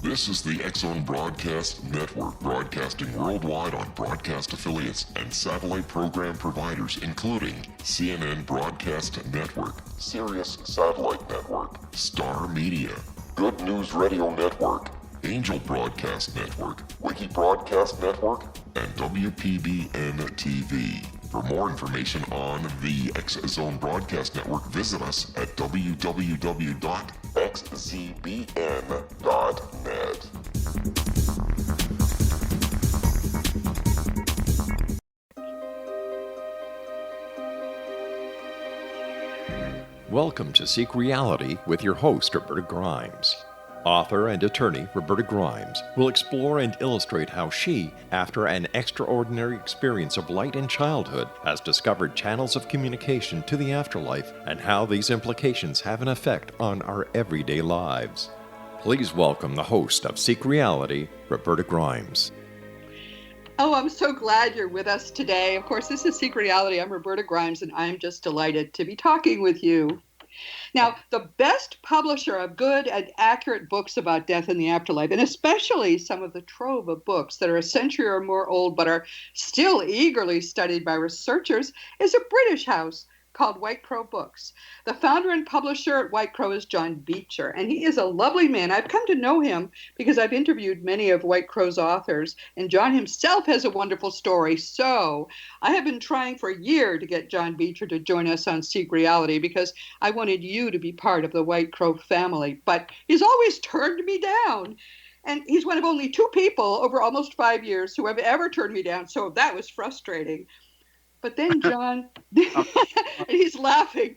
This is the X-Zone Broadcast Network, broadcasting worldwide on broadcast affiliates and satellite program providers, including CNN Broadcast Network, Sirius Satellite Network, Star Media, Good News Radio Network, Angel Broadcast Network, Wiki Broadcast Network, and WPBN TV. For more information on the X-Zone Broadcast Network, visit us at www.xzbn.net. Welcome to Seek Reality with your host, Roberta Grimes. Author and attorney Roberta Grimes will explore and illustrate how she, after an extraordinary experience of light in childhood, has discovered channels of communication to the afterlife and how these implications have an effect on our everyday lives. Please welcome the host of Seek Reality, Roberta Grimes. Oh, I'm so glad you're with us today. Of course, this is Seek Reality. I'm Roberta Grimes, and I'm just delighted to be talking with you. Now, the best publisher of good and accurate books about death and the afterlife, and especially some of the trove of books that are a century or more old but are still eagerly studied by researchers, is a British house called White Crow Books. The founder and publisher at White Crow is John Beecher, and he is a lovely man. I've come to know him because I've interviewed many of White Crow's authors, and John himself has a wonderful story. So I have been trying for a year to get John Beecher to join us on Seek Reality because I wanted you to be part of the White Crow family, but he's always turned me down. And he's one of only two people over almost 5 years who have ever turned me down, so that was frustrating. But then John, he's laughing.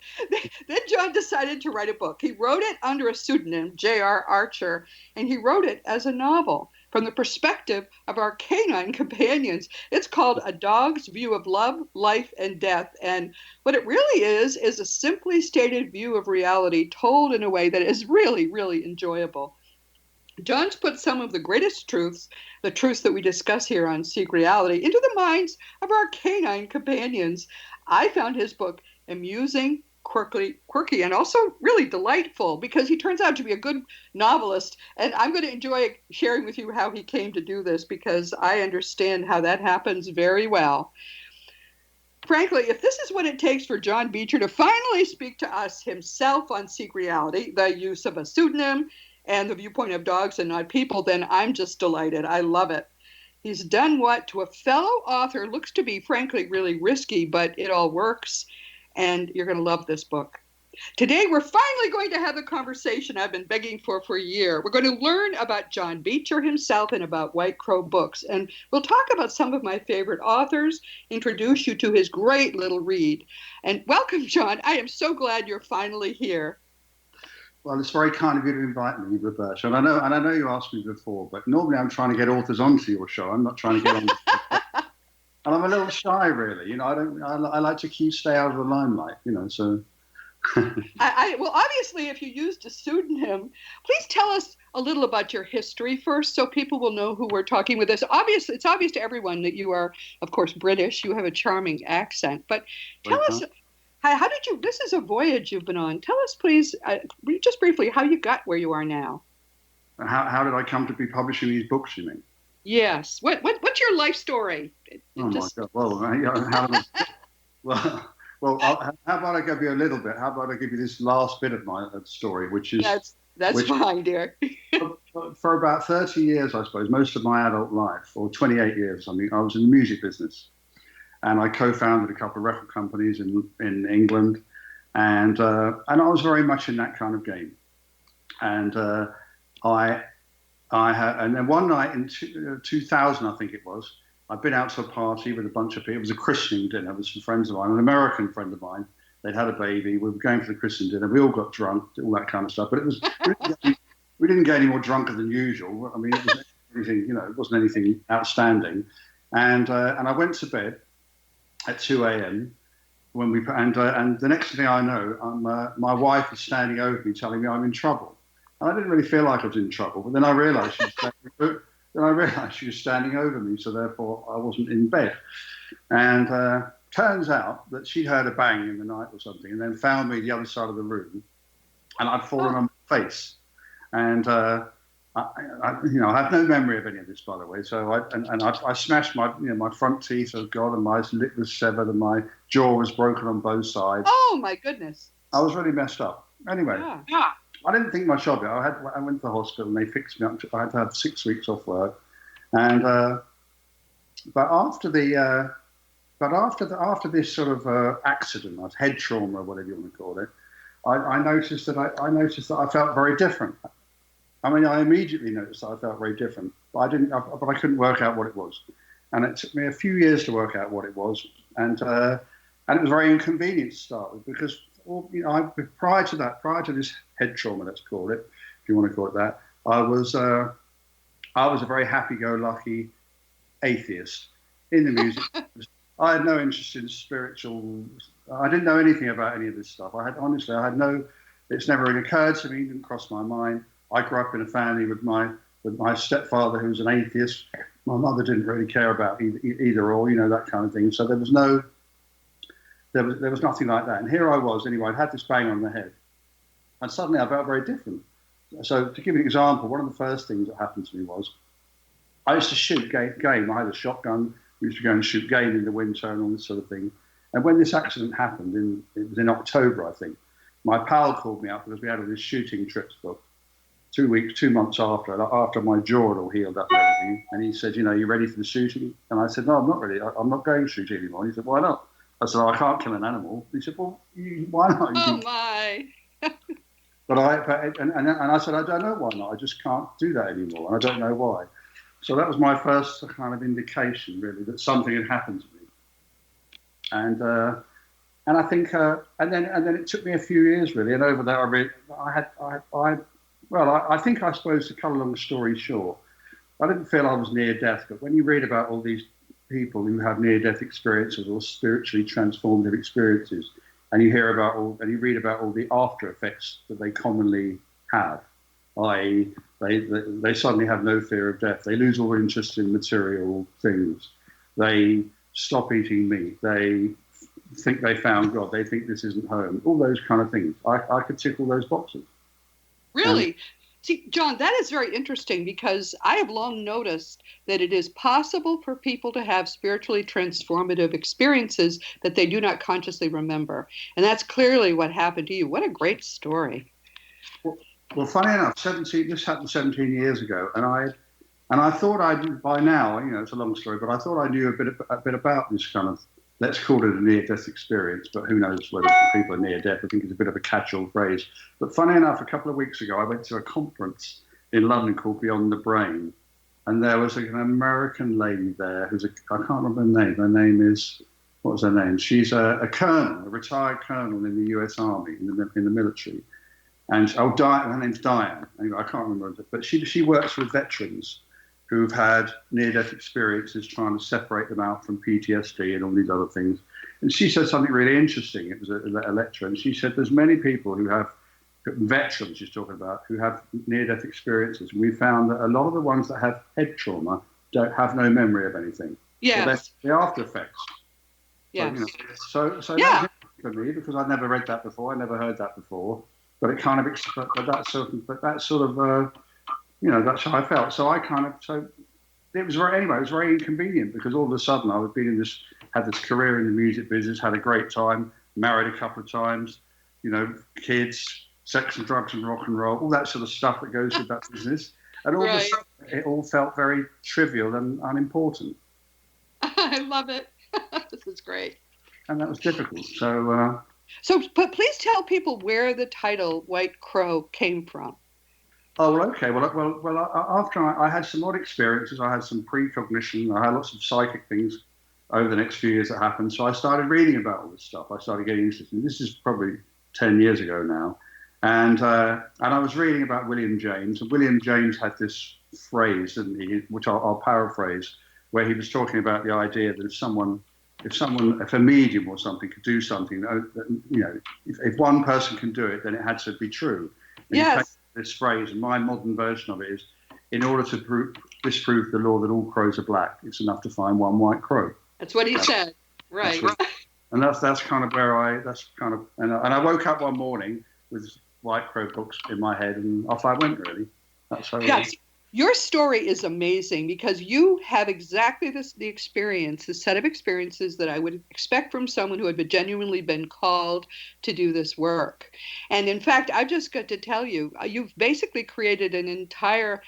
Then John decided to write a book. He wrote it under a pseudonym, J.R. Archer, and he wrote it as a novel from the perspective of our canine companions. It's called A Dog's View of Love, Life, and Death. And what it really is a simply stated view of reality told in a way that is really, really enjoyable. John's put some of the greatest truths, the truths that we discuss here on Seek Reality, into the minds of our canine companions. I found his book amusing, quirky, and also really delightful because he turns out to be a good novelist. And I'm going to enjoy sharing with you how he came to do this because I understand how that happens very well. Frankly, if this is what it takes for John Beecher to finally speak to us himself on Seek Reality, the use of a pseudonym, and the viewpoint of dogs and not people, then I'm just delighted. I love it. He's done what to a fellow author looks to be, frankly, really risky, but it all works, and you're going to love this book. Today, we're finally going to have the conversation I've been begging for a year. We're going to learn about John Beecher himself and about White Crow Books, and we'll talk about some of my favorite authors, introduce you to his great little read. And welcome, John. I am so glad you're finally here. Well, it's very kind of you to invite me, Roberta. And I know you asked me before, but normally I'm trying to get authors onto your show. I'm not trying to get on. And I'm a little shy, really. You know, I like to stay out of the limelight. You know, so. Well, obviously, if you used a pseudonym, please tell us a little about your history first, so people will know who we're talking with. It's obvious to everyone that you are, of course, British. You have a charming accent, but tell us. How did you, this is a voyage you've been on. Tell us, please, just briefly, how you got where you are now. How did I come to be publishing these books, you mean? Yes. What's your life story? My God. Well, how about I give you a little bit? How about I give you this last bit of my story, which is... That's fine, dear. For about 30 years, I suppose, most of my adult life, or 28 years, I mean, I was in the music business. And I co-founded a couple of record companies in England, and I was very much in that kind of game. And and then one night in 2000, I think it was, I'd been out to a party with a bunch of people. It was a christening dinner with some friends of mine, an American friend of mine. They'd had a baby. We were going for the christening dinner. We all got drunk, all that kind of stuff. But it was we didn't get any more drunker than usual. I mean, it was anything, you know, it wasn't anything outstanding. And I went to bed at 2 a.m. and the next thing I know, my wife is standing over me telling me I'm in trouble. And I didn't really feel like I was in trouble, but then I realized she was standing over me, so therefore I wasn't in bed. And turns out that she'd heard a bang in the night or something, and then found me the other side of the room, and I'd fallen on my face. And I have no memory of any of this, by the way. So I smashed my front teeth, oh God, and my lip was severed and my jaw was broken on both sides. Oh my goodness. I was really messed up. Anyway, Yeah. I didn't think much of it. I went to the hospital and they fixed me up. I had to have 6 weeks off work, and but after this sort of accident, head trauma or whatever you want to call it, I noticed that I felt very different. I mean, I immediately noticed that I felt very different, but I couldn't work out what it was, and it took me a few years to work out what it was, and it was very inconvenient to start with because, prior to this head trauma, let's call it, if you want to call it that, I was a very happy-go-lucky atheist in the music. I had no interest in spiritual. I didn't know anything about any of this stuff. It's never really occurred to me. It didn't cross my mind. I grew up in a family with my stepfather who was an atheist. My mother didn't really care about either or, that kind of thing. So there was nothing like that. And here I was anyway. I'd had this bang on the head, and suddenly I felt very different. So to give you an example, one of the first things that happened to me was I used to shoot game. I had a shotgun. We used to go and shoot game in the winter and all this sort of thing. And when this accident happened, it was in October, I think, my pal called me up because we had all these shooting trips booked 2 months after my jaw had all healed up and everything. And he said, you ready for the shooting? And I said, no, I'm not ready. I'm not going shooting anymore. And he said, why not? I said, I can't kill an animal. He said, well, why not? Oh, my. And I said, I don't know why not. I just can't do that anymore. And I don't know why. So that was my first kind of indication, really, that something had happened to me. And I think, and then it took me a few years, really. And over that, I suppose to cut a long story short, I didn't feel I was near death. But when you read about all these people who have near-death experiences or spiritually transformative experiences, and you read about all the after effects that they commonly have, i.e., they suddenly have no fear of death. They lose all interest in material things. They stop eating meat. They think they found God. They think this isn't home. All those kind of things. I could tick all those boxes. Really? See, John, that is very interesting because I have long noticed that it is possible for people to have spiritually transformative experiences that they do not consciously remember. And that's clearly what happened to you. What a great story. Well, funny enough, this happened 17 years ago, and I thought by now, it's a long story, but I thought I knew a bit about this kind of, let's call it a near-death experience, but who knows whether people are near-death. I think it's a bit of a catch-all phrase. But funny enough, a couple of weeks ago, I went to a conference in London called Beyond the Brain, and there was an American lady there I can't remember her name. Her name is, what was her name? She's a colonel, a retired colonel in the US Army, in the military. And her name's Diane. Anyway, I can't remember it, but she works with veterans who've had near-death experiences, trying to separate them out from PTSD and all these other things. And she said something really interesting. It was a lecture, and she said there's many people who have, veterans she's talking about, who have near-death experiences. And we found that a lot of the ones that have head trauma don't have no memory of anything. Yes. So the after effects. Yes. So Yeah. That's for me, because I'd never read that before. I never heard that before. But it kind of, that's how I felt. So it was very inconvenient because all of a sudden I had this career in the music business, had a great time, married a couple of times, kids, sex and drugs and rock and roll, all that sort of stuff that goes with that business. And all of a sudden it all felt very trivial and unimportant. I love it. This is great. And that was difficult. But please tell people where the title White Crow came from. Oh, well, okay. After I had some odd experiences, I had some precognition, I had lots of psychic things over the next few years that happened. So I started reading about all this stuff. I started getting interested. This is probably 10 years ago now. And I was reading about William James. And William James had this phrase, didn't he, which I'll paraphrase, where he was talking about the idea that if a medium or something could do something, if one person can do it, then it had to be true. And yes. This phrase, and my modern version of it is, in order to disprove the law that all crows are black, it's enough to find one white crow. That's what he said. Right. And that's kind of where and I woke up one morning with White Crow books in my head, and off I went, really. That's how. Yes. Your story is amazing because you have exactly the experience, the set of experiences that I would expect from someone who had genuinely been called to do this work. And in fact, I've just got to tell you, you've basically created an entire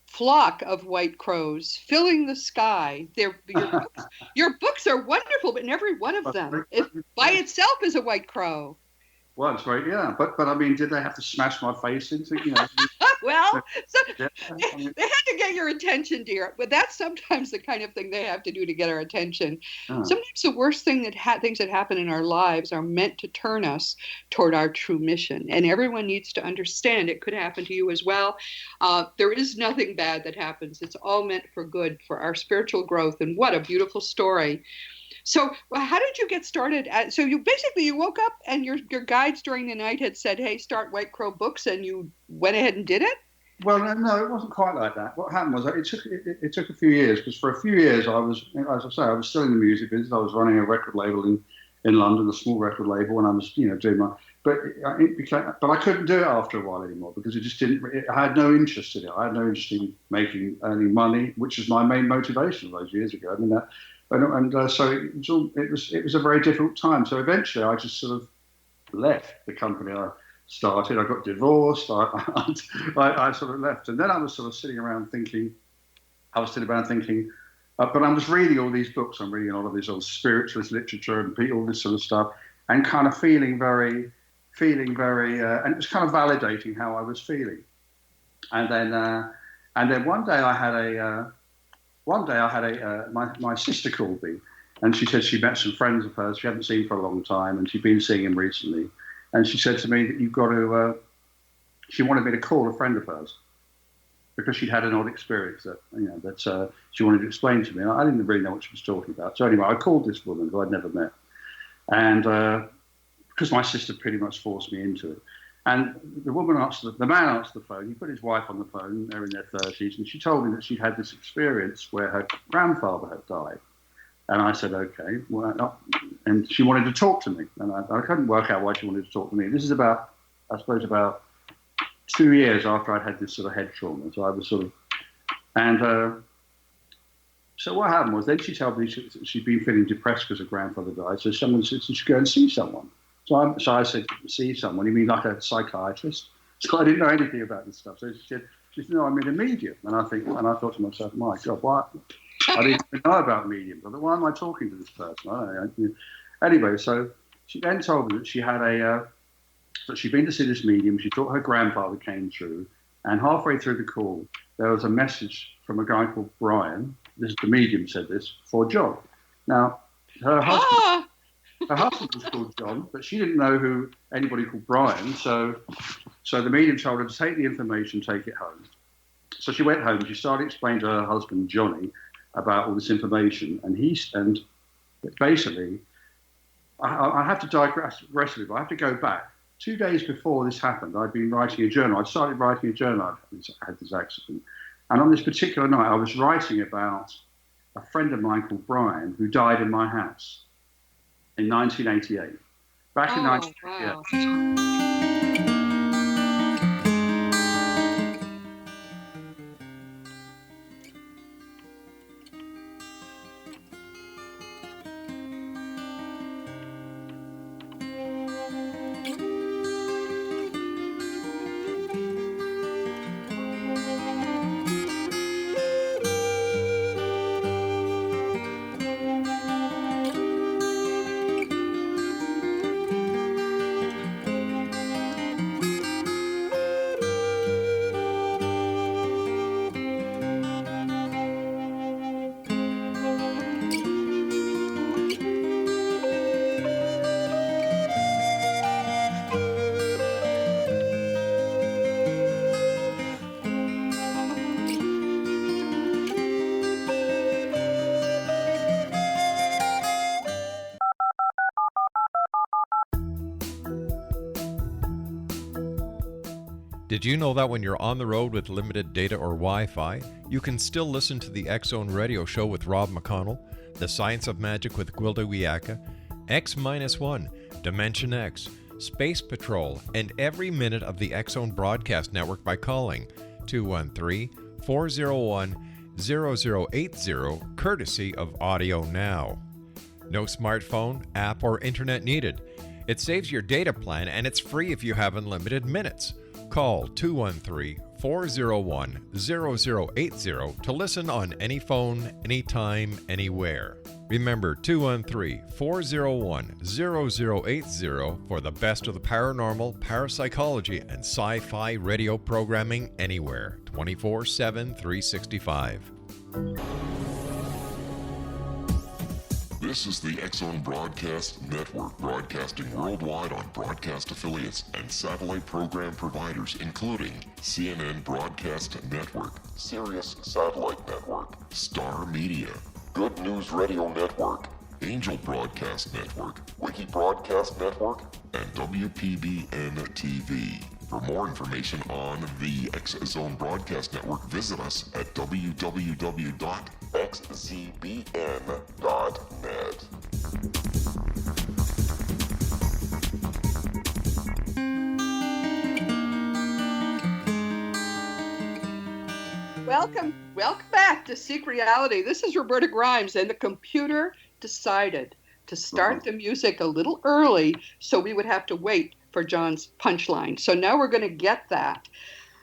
flock of white crows filling the sky. Your books are wonderful, but every one of them, by itself, is a white crow. Well, it's great, yeah. But I mean, did they have to smash my face into, Well, so yeah, I mean, they had to get your attention, dear. But that's sometimes the kind of thing they have to do to get our attention. oh. Sometimes the worst thing things that happen in our lives are meant to turn us toward our true mission. And everyone needs to understand it could happen to you as well. There is nothing bad that happens. It's all meant for good, for our spiritual growth. And what a beautiful story. So how did you get started? So you woke up and your guides during the night had said, hey, start White Crow Books, and you went ahead and did it? Well, no, it wasn't quite like that. What happened was it took a few years, because for a few years I was, as I say, I was still in the music business. I was running a record label in London, a small record label, and I was, doing my, but I couldn't do it after a while anymore because it just didn't. I had no interest in it. I had no interest in earning money, which was my main motivation those years ago. I mean that. So it was a very difficult time. So eventually, I just sort of left the company I started. I got divorced. I sort of left, and then I was sort of sitting around thinking. But I'm just reading all these books. I'm reading all of this old spiritualist literature and all this sort of stuff, and kind of feeling very, and it was kind of validating how I was feeling. And then one day I had my sister called me, and she said she met some friends of hers she hadn't seen for a long time, and she'd been seeing him recently. And she said to me that you've got to, she wanted me to call a friend of hers because she'd had an odd experience that she wanted to explain to me. And I didn't really know what she was talking about. So anyway, I called this woman who I'd never met. And because my sister pretty much forced me into it. And the man answered the phone. He put his wife on the phone. They're in their 30s, and she told me that she'd had this experience where her grandfather had died. And I said, okay. And she wanted to talk to me, and I couldn't work out why she wanted to talk to me. This is about 2 years after I'd had this sort of head trauma. So I was sort of, and so what happened was then she told me she'd been feeling depressed because her grandfather died. So someone said she should go and see someone. So I said, see someone? You mean like a psychiatrist? So I didn't know anything about this stuff. So she said, no, I'm in a medium. And I thought to myself, my God, what? I didn't even know about mediums. I thought, why am I talking to this person? I don't know. Anyway, so she then told me that she had that she'd been to see this medium. She thought her grandfather came through. And halfway through the call, there was a message from a guy called Brian. The medium said this, for John. Now, her husband... Her husband was called John, but she didn't know who anybody called Brian. So the medium told her to take the information, take it home. So she went home. She started explaining to her husband Johnny about all this information, and basically, I have to digress a bit. I have to go back. 2 days before this happened, I'd been writing a journal. I'd started writing a journal. I had this accident, and on this particular night, I was writing about a friend of mine called Brian who died in my house. In 1988. Back in 1988. Wow. Did you know that when you're on the road with limited data or Wi-Fi, you can still listen to the X-Zone Radio Show with Rob McConnell, The Science of Magic with Gwilda Wiyaka, X-1, Dimension X, Space Patrol, and every minute of the X-Zone Broadcast Network by calling 213 213-401-0080, courtesy of Audio Now. No smartphone, app, or internet needed. It saves your data plan and it's free if you have unlimited minutes. Call 213-401-0080 to listen on any phone, anytime, anywhere. Remember 213-401-0080 for the best of the paranormal, parapsychology, and sci-fi radio programming anywhere, 24/7, 365. This is the X-Zone Broadcast Network, broadcasting worldwide on broadcast affiliates and satellite program providers, including CNN Broadcast Network, Sirius Satellite Network, Star Media, Good News Radio Network, Angel Broadcast Network, Wiki Broadcast Network, and WPBN TV. For more information on the X-Zone Broadcast Network, visit us at www.xzbn.net. Welcome back to Seek Reality. This is Roberta Grimes, and the computer decided to start the music a little early, so we would have to wait for John's punchline. So now we're going to get that.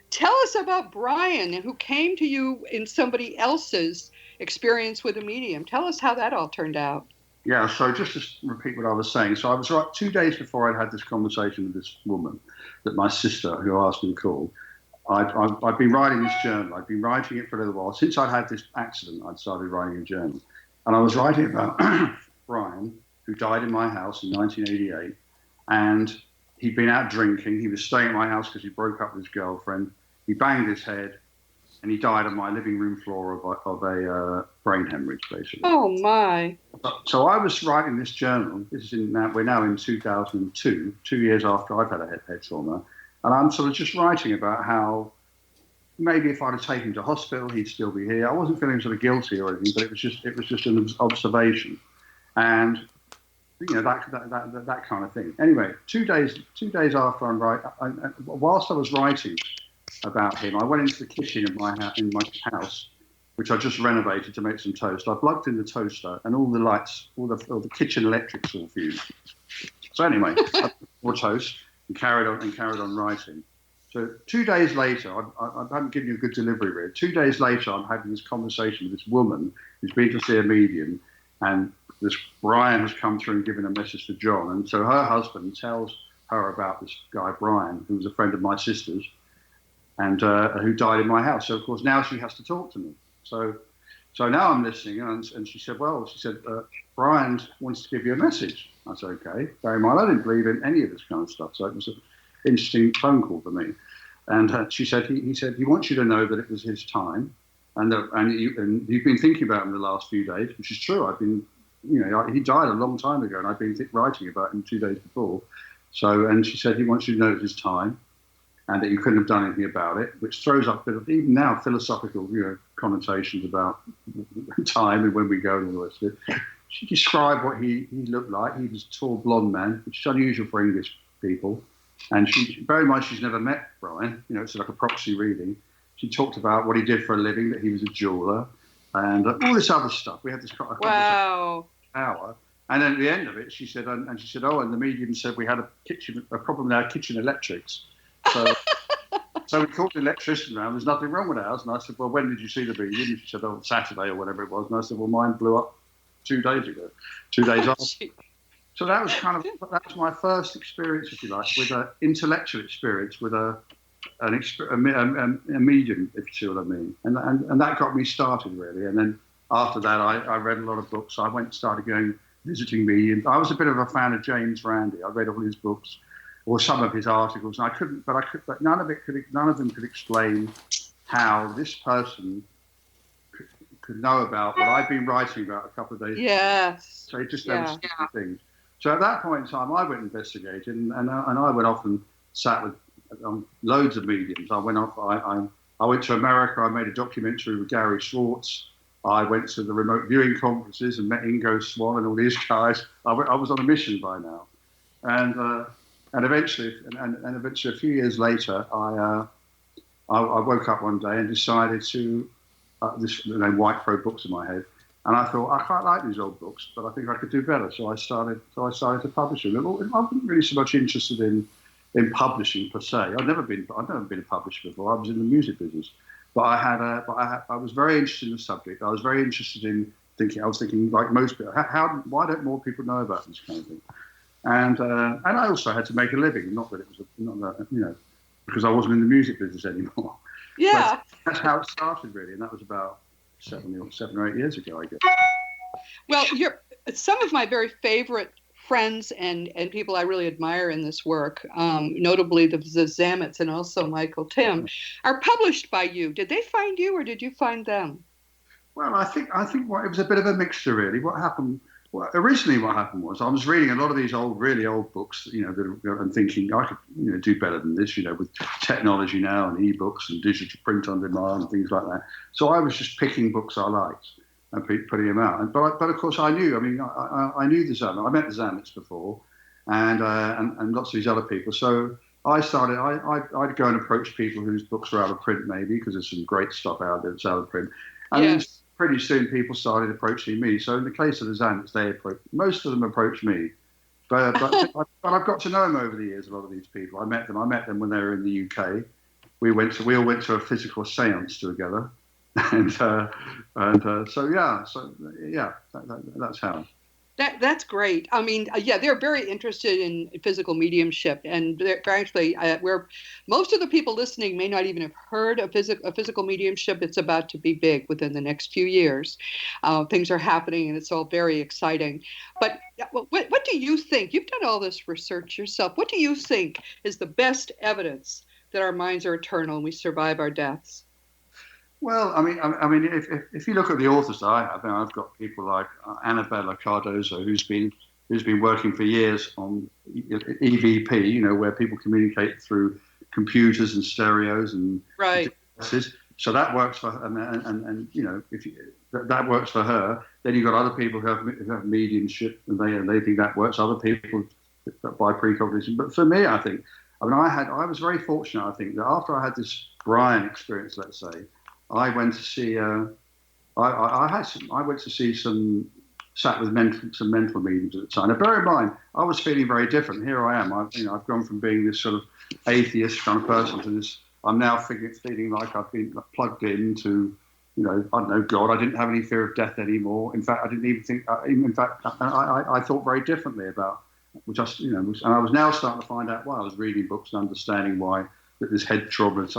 Tell us about Brian, who came to you in somebody else's experience with a medium. Tell us how that all turned out. Yeah, so just to repeat what I was saying. So I was right 2 days before I'd had this conversation with this woman that my sister, who asked me to call, I'd been writing this journal. I'd been writing it for a little while. Since I'd had this accident, I'd started writing a journal. And I was writing about Brian, who died in my house in 1988. And he'd been out drinking. He was staying at my house because he broke up with his girlfriend. He banged his head, and he died on my living room floor of a brain hemorrhage, basically. Oh, my. So I was writing this journal. We're now in 2002, 2 years after I've had a head trauma. And I'm sort of just writing about how maybe if I'd have taken him to hospital, he'd still be here. I wasn't feeling sort of guilty or anything, but it was just an observation. And that kind of thing. Anyway, 2 days after I'm writing, whilst I was writing about him, I went into the kitchen in my house, which I just renovated to make some toast. I plugged in the toaster, and all the lights, all the kitchen electrics all fused. So anyway, I poured toast and carried on writing. So 2 days later, I haven't given you a good delivery really. 2 days later, I'm having this conversation with this woman who's been to see a medium, and this Brian has come through and given a message to John. And so her husband tells her about this guy, Brian, who was a friend of my sister's, and who died in my house. So, of course, now she has to talk to me. So now I'm listening, and she said, Brian wants to give you a message. I said, okay. Bear in mind, I didn't believe in any of this kind of stuff, so it was an interesting phone call for me. And she said, he said, he wants you to know that it was his time, and you've been thinking about him the last few days, which is true. I've been, he died a long time ago, and I've been writing about him 2 days before. So, and she said, he wants you to know it's his time, and that you couldn't have done anything about it, which throws up a bit of, even now, philosophical, connotations about time and when we go and all the rest of it. She described what he looked like. He was a tall, blonde man, which is unusual for English people. And bear in mind, she's never met Brian. It's like a proxy reading. She talked about what he did for a living, that he was a jeweler, and all this other stuff. We had this kind of hour. And then at the end of it, she said, and the medium said we had a problem with our kitchen electrics. So we called the electrician around. There's nothing wrong with ours. And I said, well, when did you see the medium? She said, Saturday or whatever it was. And I said, well, mine blew up 2 days ago, 2 days after. So that was my first experience, if you like, with an intellectual experience with a medium, if you see what I mean. And that got me started, really. And then after that, I read a lot of books. I started going, visiting mediums. I was a bit of a fan of James Randi. I read all his books, or some of his articles, and but none of them could explain how this person could know about what I've been writing about a couple of days ago. Yes. So it just never things. So at that point in time, I went investigating, and I went off and sat with loads of mediums. I went off. I went to America. I made a documentary with Gary Schwartz. I went to the remote viewing conferences and met Ingo Swan and all these guys. I was on a mission by now, and eventually a few years later, I woke up one day and decided to, White Crow books in my head. And I thought, I quite like these old books, but I think I could do better. So I started to publish them. I wasn't really so much interested in publishing per se. I've never been a publisher before. I was in the music business, but I was very interested in the subject. I was very interested in thinking. I was thinking, like most people, why don't more people know about this kind of thing? And I also had to make a living. Not that it was because I wasn't in the music business anymore. Yeah, that's how it started really, and that was about 7 or 8 years ago, I guess. Well, you're some of my very favorite friends and people I really admire in this work, notably the Zamets and also Michael Tim, are published by you. Did they find you or did you find them? Well, I think it was a bit of a mixture, really. Originally what happened was I was reading a lot of these really old books, and thinking I could, do better than this, with technology now and ebooks and digital print on demand and things like that. So I was just picking books I liked and putting them out. But of course I knew. I mean, I knew the Zamet. I met the Zamets before, and lots of these other people. So I started. I'd go and approach people whose books were out of print, maybe because there's some great stuff out there that's out of print. And Yes. pretty soon people started approaching me. So in the case of the Zamets, most of them approached me. But I've got to know them over the years, a lot of these people. I met them when they were in the UK. We all went to a physical séance together. That's how. That's great. I mean, they're very interested in physical mediumship, and they're actually where most of the people listening may not even have heard of physical mediumship. It's about to be big within the next few years. Things are happening, and it's all very exciting. But what do you think? You've done all this research yourself. What do you think is the best evidence that our minds are eternal and we survive our deaths? Well, I mean, if you look at the authors that I have, I've got people like Annabella Cardozo, who's been working for years on EVP, where people communicate through computers and stereos and Right. devices. So that works for her, and that works for her. Then you've got other people who have mediumship, and they think that works. Other people by precognition. But for me, I was very fortunate. I think that after I had this Brian experience, let's say. I went to see. I went to see some mental mediums at the time. Now, bear in mind, I was feeling very different. Here I am. I've gone from being this sort of atheist kind of person to this. I'm now feeling like I've been plugged into, I don't know, God. I didn't have any fear of death anymore. In fact, I didn't even think. In fact, I thought very differently about, and I was now starting to find out why. I was reading books and understanding why that this head trauma had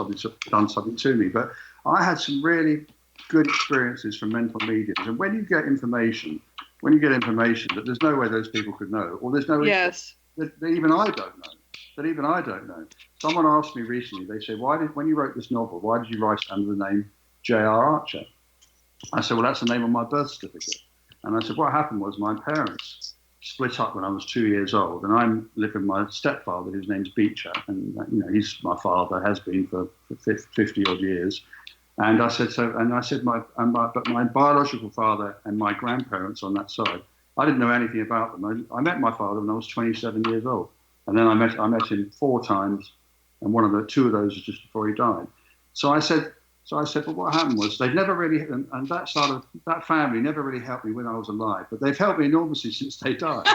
done something to me, but. I had some really good experiences from mental mediums. And when you get information that there's no way those people could know, or there's no Yes. that even I don't know. Someone asked me recently, they said, when you wrote this novel, why did you write it under the name J.R. Archer? I said, well, that's the name on my birth certificate. And I said, what happened was my parents split up when I was 2 years old, and I live with my stepfather, whose name's Beecher, and he's my father, has been for 50 odd years. And I said but my biological father and my grandparents on that side, I didn't know anything about them. I met my father when I was 27 years old, and then I met him 4 times, and 2 of those was just before he died. So I said, but what happened was they've never really, and that family never really helped me when I was alive, but they've helped me enormously since they died.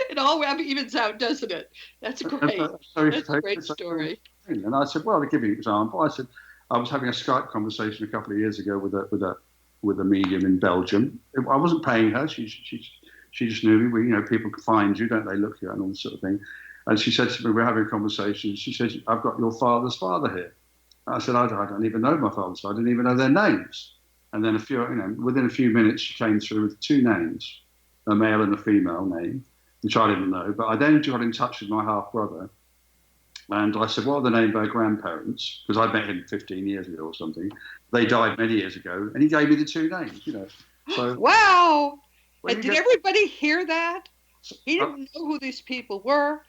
It all evens out, doesn't it? That's great. That's a great story. And I said, well, to give you an example, I said. I was having a Skype conversation a couple of years ago with a medium in Belgium. I wasn't paying her. She just knew me. People find you, don't they? Look you and all this sort of thing. And she said to me, we're having a conversation. She said, I've got your father's father here. I said, I don't even know my father's father. I didn't even know their names. And then within a few minutes, she came through with 2 names, a male and a female name, which I didn't know. But I then got in touch with my half brother. And I said, what are the names of our grandparents? Because I met him 15 years ago or something. They died many years ago. And he gave me the 2 names, So, wow. And did everybody hear that? He didn't know who these people were.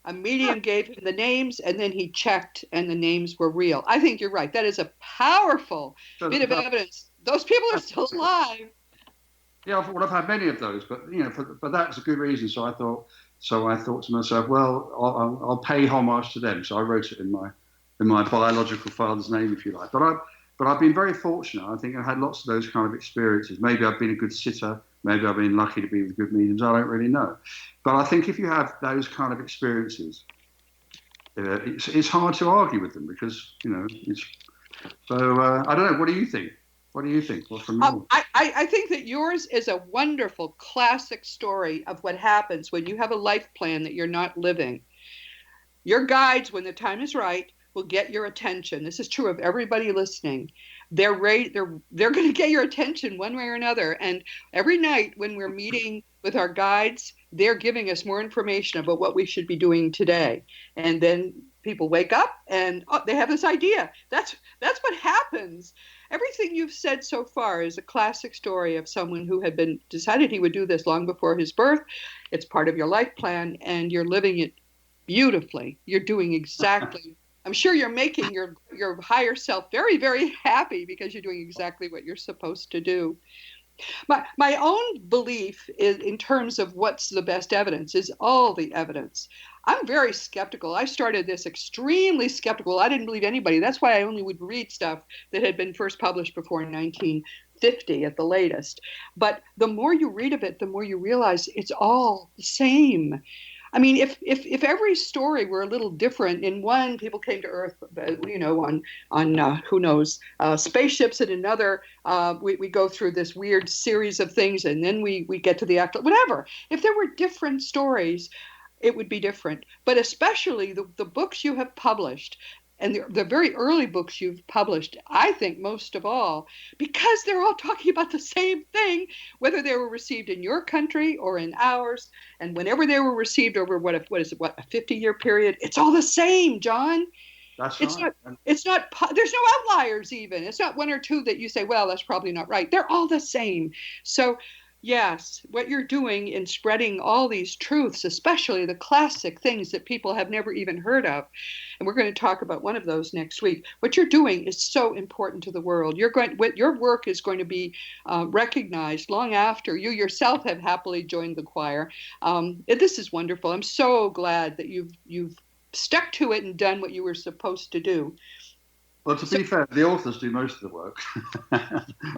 A medium gave him the names, and then he checked, and the names were real. I think you're right. That is a powerful bit of evidence. Those people are still alive. Yeah, I've had many of those, but but that's a good reason. So I thought to myself, well, I'll pay homage to them. So I wrote it in in my biological father's name, if you like. But I've been very fortunate. I think I've had lots of those kind of experiences. Maybe I've been a good sitter. Maybe I've been lucky to be with good mediums. I don't really know. But I think if you have those kind of experiences, it's hard to argue with them because, so I don't know. What do you think? What do you think? What's from yours? I think that yours is a wonderful classic story of what happens when you have a life plan that you're not living. Your guides, when the time is right, will get your attention. This is true of everybody listening. They're going to get your attention one way or another. And every night when we're meeting with our guides, they're giving us more information about what we should be doing today. And then people wake up and they have this idea. That's what happens. Everything you've said so far is a classic story of someone who had decided he would do this long before his birth. It's part of your life plan, and you're living it beautifully. You're doing exactly. I'm sure you're making your higher self very, very happy because you're doing exactly what you're supposed to do. My own belief is, in terms of what's the best evidence, is all the evidence. I'm very skeptical. I started this extremely skeptical. I didn't believe anybody. That's why I only would read stuff that had been first published before 1950 at the latest. But the more you read of it, the more you realize it's all the same. I mean, if every story were a little different, in one, people came to Earth, on who knows, spaceships, in another, we go through this weird series of things, and then we get to the actual, whatever. If there were different stories, it would be different. But especially the books you have published, and the very early books you've published, I think most of all, because they're all talking about the same thing, whether they were received in your country or in ours, and whenever they were received over a 50-year period, it's all the same, John. That's it's right. there's no outliers even. It's not one or two that you say, well, that's probably not right. They're all the same. So yes, what you're doing in spreading all these truths, especially the classic things that people have never even heard of, and we're going to talk about one of those next week. What you're doing is so important to the world. Your work is going to be recognized long after you yourself have happily joined the choir. This is wonderful. I'm so glad that you've stuck to it and done what you were supposed to do. Well, to be fair, the authors do most of the work.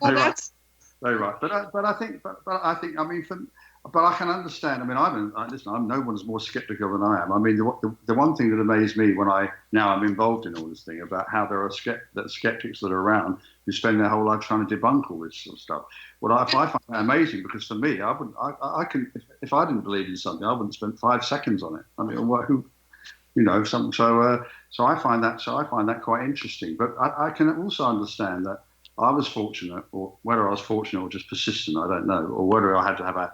Well, that's. Very right, but I think I mean, but I can understand. I mean, I'm no one's more skeptical than I am. I mean, the one thing that amazed me when I'm involved in all this thing about how there are skeptics that are around who spend their whole life trying to debunk all this sort of stuff. Well, I find that amazing because for me, I can if I didn't believe in something, I wouldn't spend 5 seconds on it. I mean, so I find that quite interesting. But I can also understand that I was fortunate, or whether I was fortunate or just persistent, I don't know, or whether I had to have a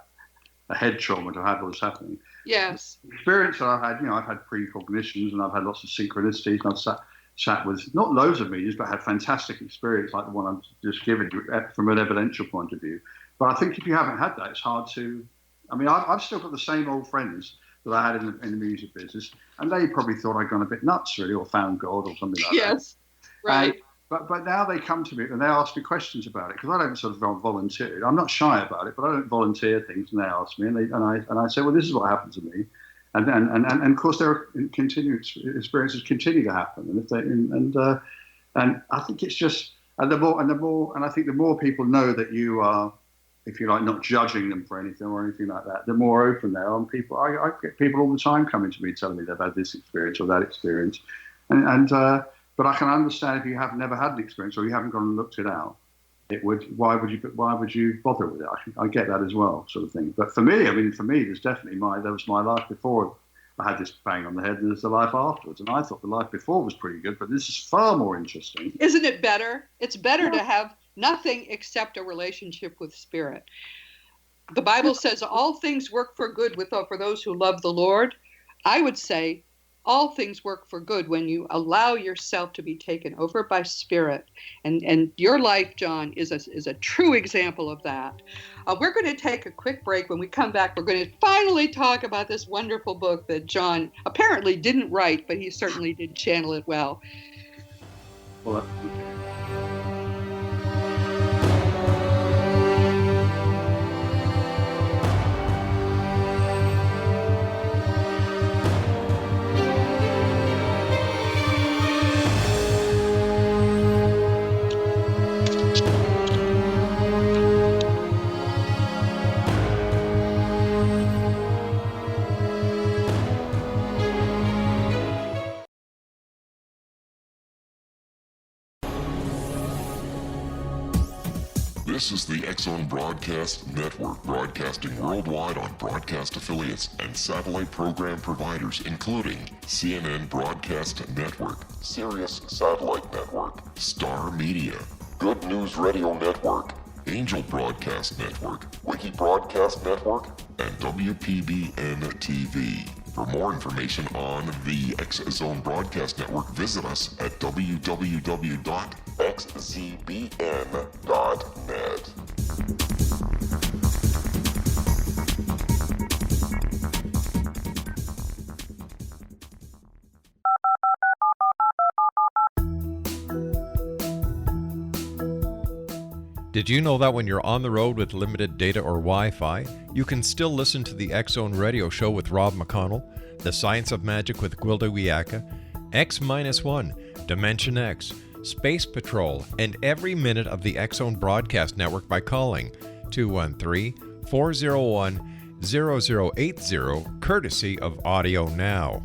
head trauma to have what was happening. Yes. The experience that I've had, I've had precognitions and I've had lots of synchronicities, and I've sat with not loads of mediums, but had fantastic experience like the one I'm just giving you from an evidential point of view. But I think if you haven't had that, it's hard to. I mean, I've still got the same old friends that I had in the music business, and they probably thought I'd gone a bit nuts, really, or found God or something like that. Yes, right. But now they come to me and they ask me questions about it because I don't sort of volunteer. I'm not shy about it, but I don't volunteer things. And they ask me, and I say, well, this is what happened to me, and of course, their experiences continue to happen. And I think it's just and I think the more people know that you are, if you like, not judging them for anything or anything like that, the more open they are. And people, I get people all the time coming to me telling me they've had this experience or that experience, but I can understand if you have never had an experience or you haven't gone and looked it out, why would you bother with it? I get that as well, sort of thing. But for me, there's definitely there was my life before I had this bang on the head, and there's the life afterwards. And I thought the life before was pretty good, but this is far more interesting. Isn't it better? It's better to have nothing except a relationship with Spirit. The Bible says all things work for good for those who love the Lord. I would say all things work for good when you allow yourself to be taken over by Spirit. And your life, John, is a true example of that. We're going to take a quick break. When we come back, we're going to finally talk about this wonderful book that John apparently didn't write, but he certainly did channel it well. Well, This is the X-Zone Broadcast Network, broadcasting worldwide on broadcast affiliates and satellite program providers, including CNN Broadcast Network, Sirius Satellite Network, Star Media, Good News Radio Network, Angel Broadcast Network, Wiki Broadcast Network, and WPBN TV. For more information on the X-Zone Broadcast Network, visit us at www.xzbn.net. Did you know that when you're on the road with limited data or Wi-Fi, you can still listen to the X-Zone Radio Show with Rob McConnell, The Science of Magic with Gwilda Wiyaka, X-1, Dimension X, Space Patrol, and every minute of the X-Zone Broadcast Network by calling 213-401-0080, courtesy of Audio Now.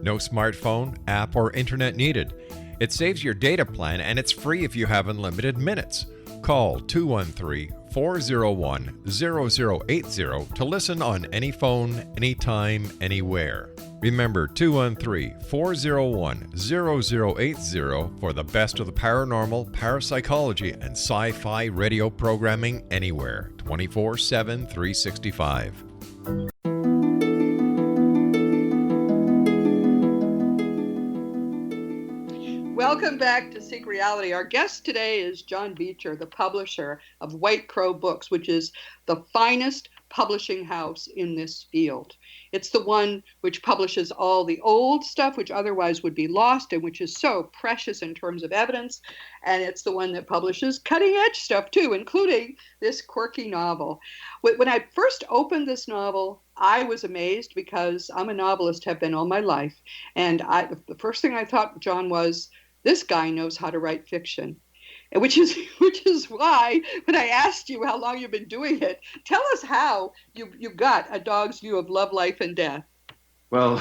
No smartphone, app, or internet needed. It saves your data plan and it's free if you have unlimited minutes. Call 213-401-0080 to listen on any phone, anytime, anywhere. Remember 213-401-0080 for the best of the paranormal, parapsychology, and sci-fi radio programming anywhere, 24/7, 365. Welcome back to Seek Reality. Our guest today is John Beecher, the publisher of White Crow Books, which is the finest publishing house in this field. It's the one which publishes all the old stuff which otherwise would be lost and which is so precious in terms of evidence. And it's the one that publishes cutting edge stuff too, including this quirky novel. When I first opened this novel, I was amazed because I'm a novelist, have been all my life. And the first thing I thought, John, was, this guy knows how to write fiction, which is why when I asked you how long you've been doing it, tell us how you got A Dog's View of Love, Life, and Death. Well,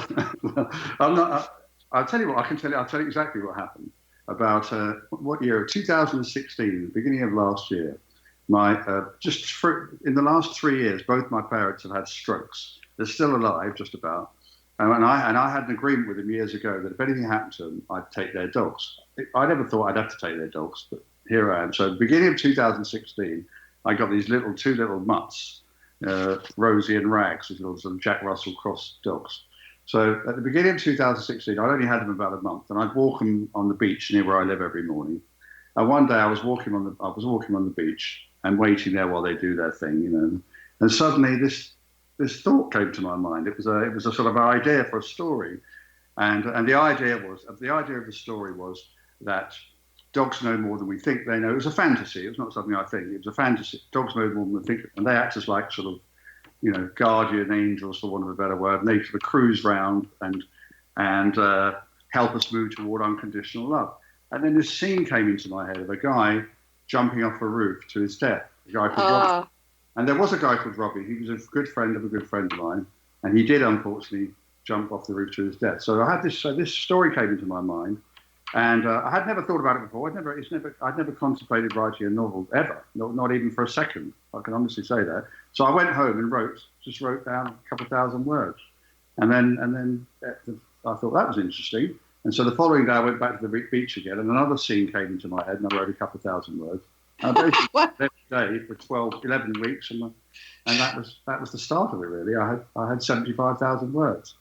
I'm not. I'll tell you what. I'll tell you exactly what happened. About what year? 2016, the beginning of last year. In the last 3 years, both my parents have had strokes. They're still alive, just about. And I had an agreement with them years ago that if anything happened to them, I'd take their dogs. I never thought I'd have to take their dogs, but here I am. So at the beginning of 2016, I got these two little mutts, Rosie and Rags, which are sort of Jack Russell cross dogs. So at the beginning of 2016, I only had them about a month, and I'd walk them on the beach near where I live every morning. And one day I was walking on the beach and waiting there while they do their thing, you know. And suddenly this thought came to my mind. It was a sort of idea for a story, and the idea of the story was that dogs know more than we think they know. It was a fantasy. It was not something I think. It was a fantasy. Dogs know more than we think, and they act as like sort of, you know, guardian angels, for want of a better word. And they sort of cruise round and help us move toward unconditional love. And then this scene came into my head of a guy jumping off a roof to his death. A guy called Robbie. And there was a guy called Robbie. He was a good friend of a good friend of mine, and he did unfortunately jump off the roof to his death. So I had this story came into my mind, and I had never thought about it before. I'd never contemplated writing a novel ever, not even for a second. I can honestly say that. So I went home and wrote down a couple of thousand words, and then I thought that was interesting. And so the following day I went back to the beach again, and another scene came into my head, and I wrote a couple of thousand words. I basically every day for 11 weeks, and that was the start of it. Really, I had 75,000 words.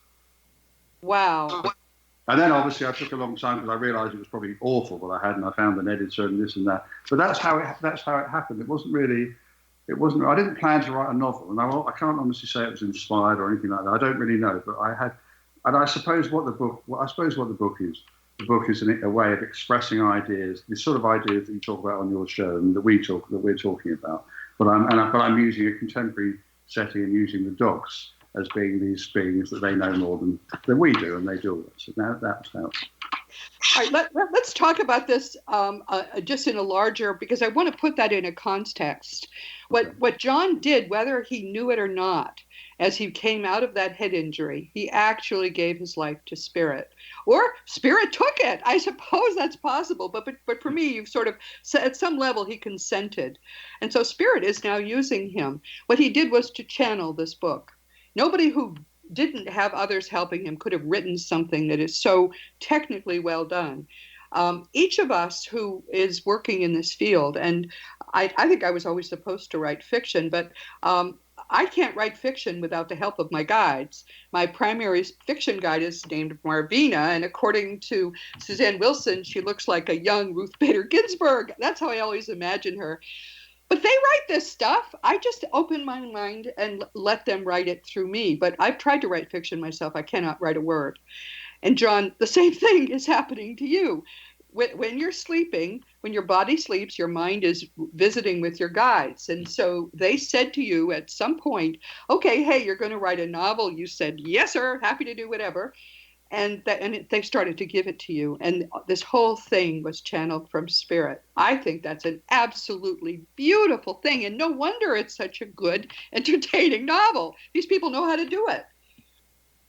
Wow. And then obviously I took a long time because I realised it was probably awful what I had, and I found an editor and this and that. But that's how it happened. It wasn't. I didn't plan to write a novel, and I can't honestly say it was inspired or anything like that. I don't really know, but I had, and I suppose what the book is. The book is a way of expressing ideas, the sort of ideas that you talk about on your show and that we're talking about. But I'm using a contemporary setting and using the dogs as being these beings that they know more than we do, and they do. So that's how. All right, let's talk about this just in a larger, because I want to put that in a context. What John did, whether he knew it or not, as he came out of that head injury, he actually gave his life to Spirit, or Spirit took it. I suppose that's possible, but for me, you've sort of at some level he consented, and so Spirit is now using him. What he did was to channel this book. Nobody who didn't have others helping him could have written something that is so technically well done. Each of us who is working in this field, and I think I was always supposed to write fiction, but I can't write fiction without the help of my guides. My primary fiction guide is named Marvina, and according to Suzanne Wilson, she looks like a young Ruth Bader Ginsburg. That's how I always imagine her. But they write this stuff. I just open my mind and let them write it through me. But I've tried to write fiction myself. I cannot write a word. And John, the same thing is happening to you. When you're sleeping, when your body sleeps, your mind is visiting with your guides. And so they said to you at some point, okay, hey, you're going to write a novel. You said, yes, sir, happy to do whatever. And they started to give it to you. And this whole thing was channeled from Spirit. I think that's an absolutely beautiful thing. And no wonder it's such a good, entertaining novel. These people know how to do it.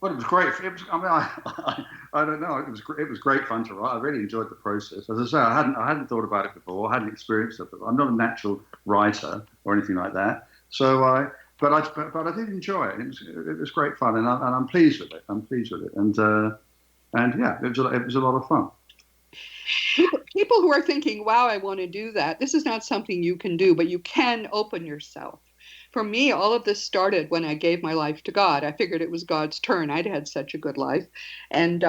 Well, it was great. I don't know. It was great fun to write. I really enjoyed the process. As I say, I hadn't thought about it before. I hadn't experienced it before. I'm not a natural writer or anything like that. So but I did enjoy it. It was great fun, and I'm pleased with it. And yeah, it was a lot of fun. People who are thinking, wow, I want to do that. This is not something you can do, but you can open yourself. For me, all of this started when I gave my life to God. I figured it was God's turn. I'd had such a good life. And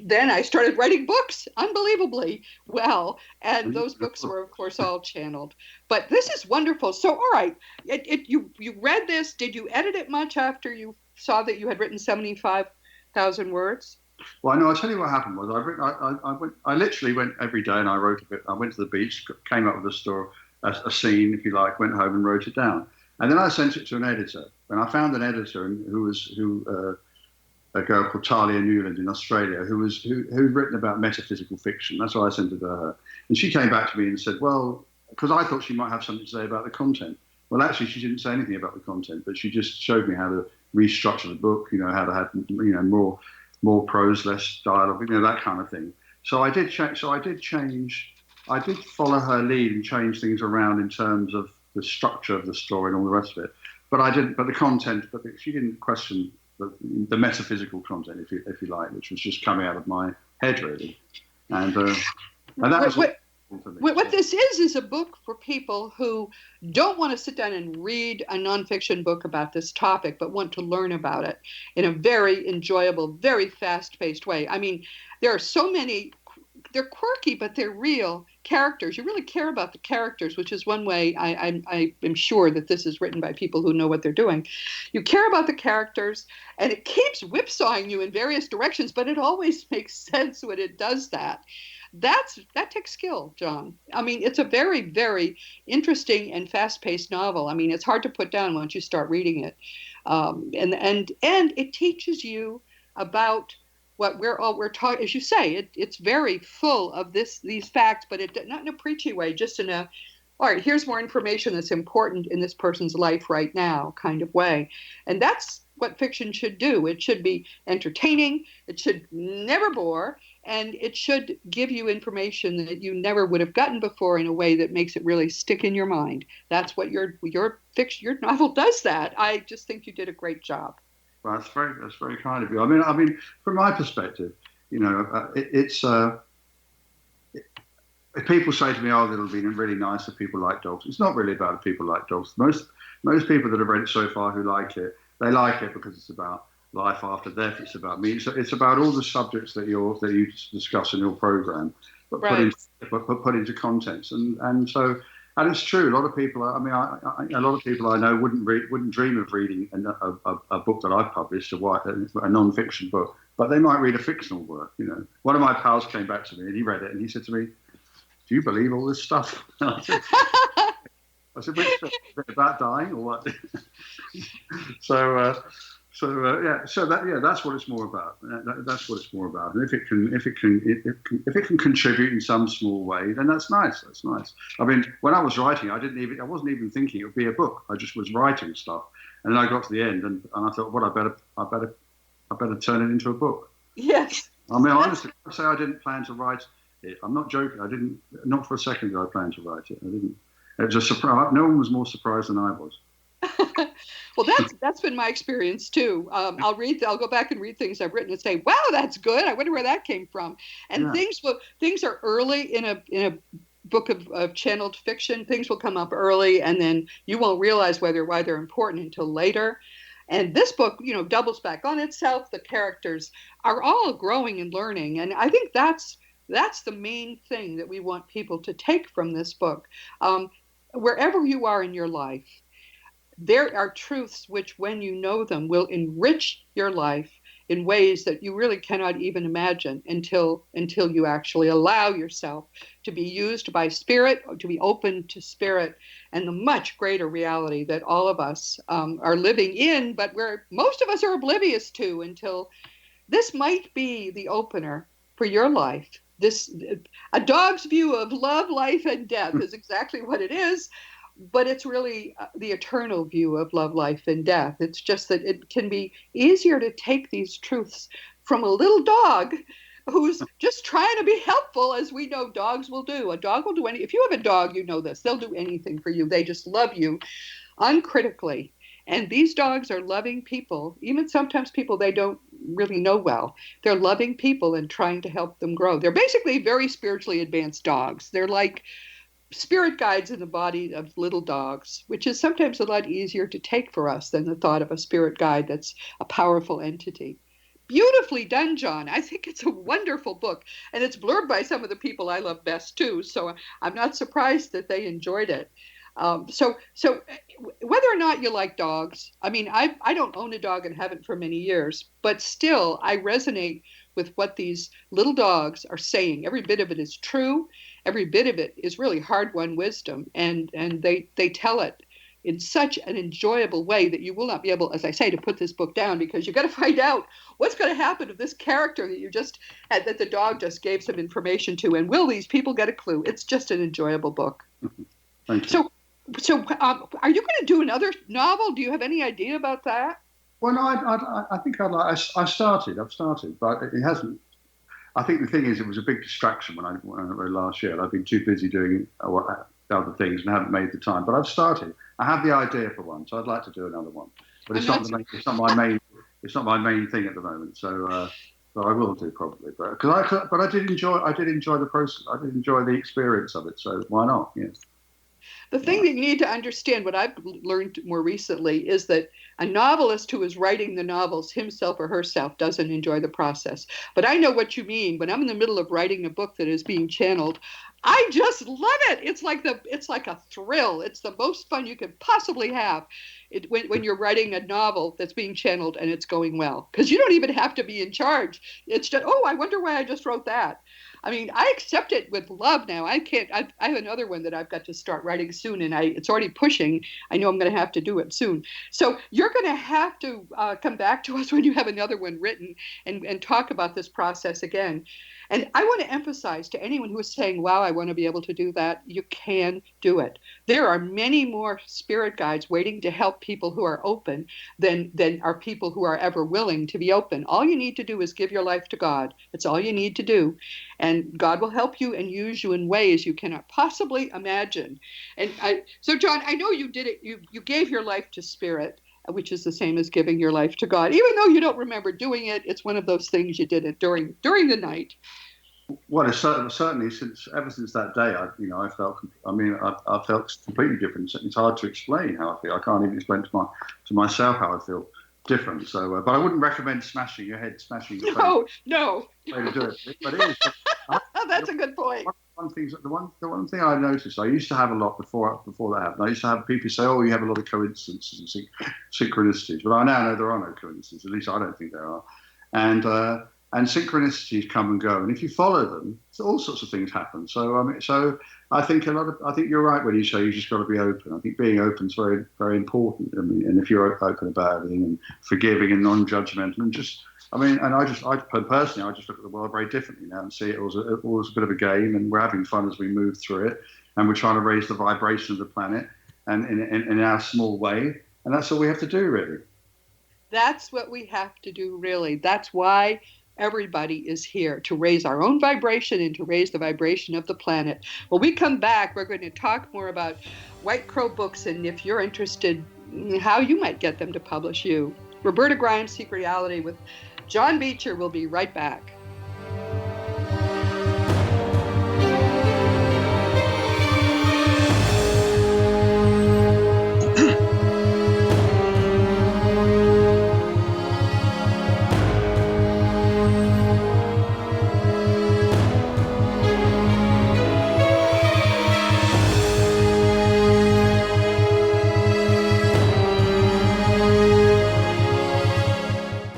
then I started writing books, unbelievably well. And those books were, of course, all channeled. But this is wonderful. So, all right, you read this. Did you edit it much after you saw that you had written 75,000 words? Well, no, I'll tell you what happened was I literally went every day and I wrote a bit. I went to the beach, came up with a scene, if you like, went home and wrote it down. And then I sent it to an editor, and I found an editor a girl called Talia Newland in Australia, who'd written about metaphysical fiction. That's why I sent it to her. And she came back to me and said, well, because I thought she might have something to say about the content. Well, actually, she didn't say anything about the content, but she just showed me how to restructure the book, how to have, more prose, less dialogue, that kind of thing. So I did change. I did follow her lead and change things around in terms of the structure of the story and all the rest of it. But I didn't. But the content. But she didn't question the metaphysical content, if you like, which was just coming out of my head really. And that was what this is a book for people who don't want to sit down and read a nonfiction book about this topic, but want to learn about it in a very enjoyable, very fast-paced way. I mean, there are so many. They're quirky, but they're real characters. You really care about the characters, which is one way I am sure that this is written by people who know what they're doing. You care about the characters, and it keeps whipsawing you in various directions, but it always makes sense when it does that. That takes skill, John. I mean, it's a very, very interesting and fast-paced novel. I mean, it's hard to put down once you start reading it, and it teaches you about what we're talking. As you say, it's very full of these facts, but not in a preachy way, just in a, all right, here's more information that's important in this person's life right now kind of way. And that's what fiction should do. It should be entertaining. It should never bore. And it should give you information that you never would have gotten before in a way that makes it really stick in your mind. That's what your novel does that. I just think you did a great job. Well, that's very kind of you. I mean, from my perspective, it's if people say to me, "Oh, it'll be really nice if people like dogs." It's not really about people like dogs. Most people that have read it so far who like it, they like it because it's about life after death. It's about me. It's about all the subjects that you discuss in your program, but right. put into contents, and so. And it's true. A lot of people. I mean, a lot of people I know wouldn't dream of reading a book that I've published, a non-fiction book. But they might read a fictional work. One of my pals came back to me and he read it and he said to me, "Do you believe all this stuff?" I said, "Which stuff? About dying or what?" So that's what it's more about. That's what it's more about. And if it can contribute in some small way, then that's nice. That's nice. I mean, when I was writing, I wasn't even thinking it would be a book. I just was writing stuff, and then I got to the end, and I thought, well, I better turn it into a book. Yes. I mean, honestly, I say I didn't plan to write it. I'm not joking. I didn't. Not for a second did I plan to write it. I didn't. It was a surprise. No one was more surprised than I was. Well, that's been my experience too. I'll go back and read things I've written and say, "Wow, that's good. I wonder where that came from." And things are early in a book of channeled fiction. Things will come up early, and then you won't realize why they're important until later. And this book, doubles back on itself. The characters are all growing and learning, and I think that's the main thing that we want people to take from this book. Wherever you are in your life, there are truths which, when you know them, will enrich your life in ways that you really cannot even imagine until you actually allow yourself to be used by Spirit, to be open to Spirit, and the much greater reality that all of us are living in, but where most of us are oblivious to until this might be the opener for your life. A dog's view of love, life, and death is exactly what it is. But it's really the eternal view of love, life, and death. It's just that it can be easier to take these truths from a little dog who's just trying to be helpful, as we know dogs will do. A dog will do if you have a dog, you know this, they'll do anything for you. They just love you uncritically. And these dogs are loving people, even sometimes people they don't really know well. They're loving people and trying to help them grow. They're basically very spiritually advanced dogs. They're like spirit guides in the body of little dogs, which is sometimes a lot easier to take for us than the thought of a spirit guide that's a powerful entity. Beautifully done, John. I think it's a wonderful book, and it's blurbed by some of the people I love best too, so I'm not surprised that they enjoyed it. So whether or not you like dogs, I mean, I don't own a dog and haven't for many years, but still I resonate with what these little dogs are saying. Every bit of it is true. Every bit of it is really hard-won wisdom, and they tell it in such an enjoyable way that you will not be able, as I say, to put this book down, because you've got to find out what's going to happen to this character that the dog just gave some information to, and will these people get a clue? It's just an enjoyable book. Thank you. So are you going to do another novel? Do you have any idea about that? Well, no, I think I've started, but it hasn't. I think the thing is, it was a big distraction when I wrote last year. I've been too busy doing other things and haven't made the time. But I've started. I have the idea for one, so I'd like to do another one. But it's not my main thing at the moment. So I will do probably. But I did enjoy the process. I did enjoy the experience of it. So why not? Yes. The thing that you need to understand, what I've learned more recently, is that a novelist who is writing the novels himself or herself doesn't enjoy the process. But I know what you mean. When I'm in the middle of writing a book that is being channeled, I just love it. It's like a thrill. It's the most fun you could possibly have when you're writing a novel that's being channeled and it's going well. Because you don't even have to be in charge. It's just, I wonder why I just wrote that. I mean, I accept it with love now. I have another one that I've got to start writing soon, and it's already pushing. I know I'm going to have to do it soon. So you're going to have to come back to us when you have another one written and talk about this process again. And I want to emphasize to anyone who is saying, wow, I want to be able to do that, you can do it. There are many more spirit guides waiting to help people who are open than are people who are ever willing to be open. All you need to do is give your life to God. That's all you need to do. And God will help you and use you in ways you cannot possibly imagine. So, John, I know you did it. You gave your life to Spirit, which is the same as giving your life to God. Even though you don't remember doing it, it's one of those things you did it during the night. Well, it's certainly ever since that day, I felt completely different. It's hard to explain how I feel. I can't even explain to myself how I feel different. So, but I wouldn't recommend smashing your face. No. Way to do it, but it is. That's a good point. The one thing I noticed, I used to have a lot before that happened. I used to have people say, "Oh, you have a lot of coincidences and synchronicities," but I now know there are no coincidences. At least I don't think there are. And and synchronicities come and go. And if you follow them, so all sorts of things happen. So I think I think you're right when you say you just got to be open. I think being open is very, very important. I mean, and if you're open about everything and forgiving and non-judgmental and just, and I personally look at the world very differently now and see it was a bit of a game, and we're having fun as we move through it, and we're trying to raise the vibration of the planet and in our small way. And that's all we have to do, really. That's what we have to do, really. That's why everybody is here, to raise our own vibration and to raise the vibration of the planet. When we come back, we're going to talk more about White Crow Books, and if you're interested, how you might get them to publish you. Roberta Grimes, Seek Reality with John Beecher. We'll be right back.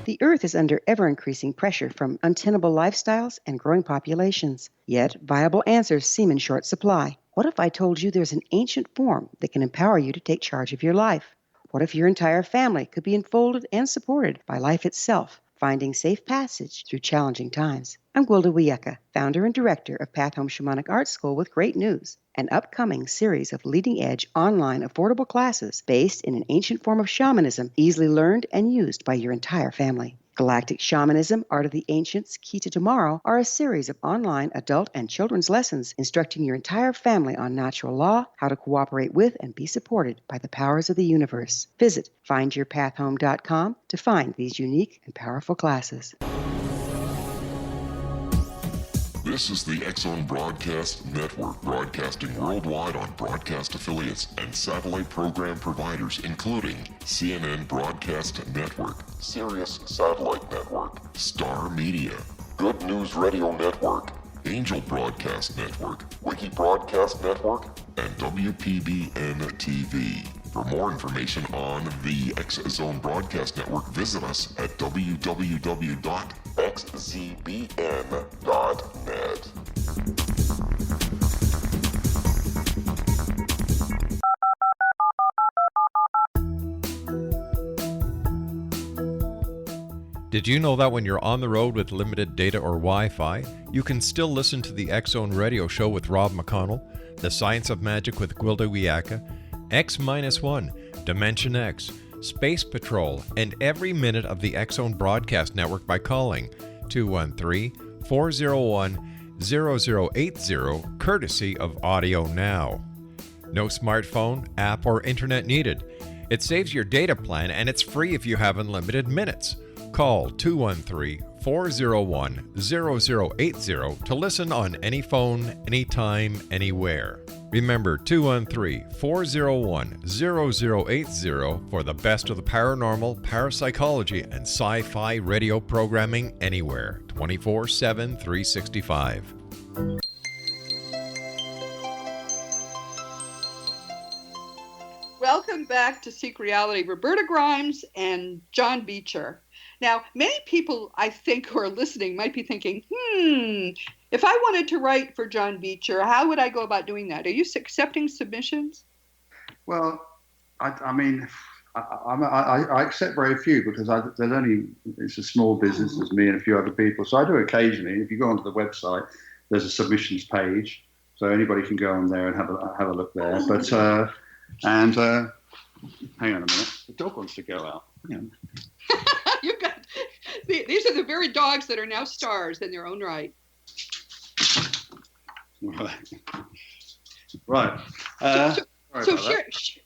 The Earth is under ever-increasing pressure from untenable lifestyles and growing populations. Yet, viable answers seem in short supply. What if I told you there's an ancient form that can empower you to take charge of your life? What if your entire family could be enfolded and supported by life itself, finding safe passage through challenging times? I'm Gwilda Wiyaka, founder and director of Path Home Shamanic Art School, with great news: an upcoming series of leading-edge online affordable classes based in an ancient form of shamanism, easily learned and used by your entire family. Galactic Shamanism, Art of the Ancients, Key to Tomorrow are a series of online adult and children's lessons instructing your entire family on natural law, how to cooperate with and be supported by the powers of the universe. Visit findyourpathhome.com to find these unique and powerful classes. This is the X-Zone Broadcast Network, broadcasting worldwide on broadcast affiliates and satellite program providers, including CNN Broadcast Network, Sirius Satellite Network, Star Media, Good News Radio Network, Angel Broadcast Network, Wiki Broadcast Network, and WPBN TV. For more information on the X-Zone Broadcast Network, visit us at www.xzbn.net. Did you know that when you're on the road with limited data or Wi-Fi, you can still listen to the X-Zone Radio Show with Rob McConnell, The Science of Magic with Gwilda Wiyaka, X-1, Dimension X, Space Patrol, and every minute of the X-Zone Broadcast Network by calling 213-401-0080, courtesy of Audio Now. No smartphone, app, or internet needed. It saves your data plan, and it's free if you have unlimited minutes. Call 213-401-0080 to listen on any phone, anytime, anywhere. Remember 213-401-0080 for the best of the paranormal, parapsychology, and sci-fi radio programming anywhere, 24/7, 365. Welcome back to Seek Reality. Roberta Grimes and John Beecher. Now, many people, I think, who are listening might be thinking, if I wanted to write for John Beecher, how would I go about doing that? Are you accepting submissions? Well, I accept very few because it's a small business, there's me and a few other people. So I do occasionally. If you go onto the website, there's a submissions page. So anybody can go on there and have a look there. But, hang on a minute. The dog wants to go out. Hang on. You've got these are the very dogs that are now stars in their own right. Right. So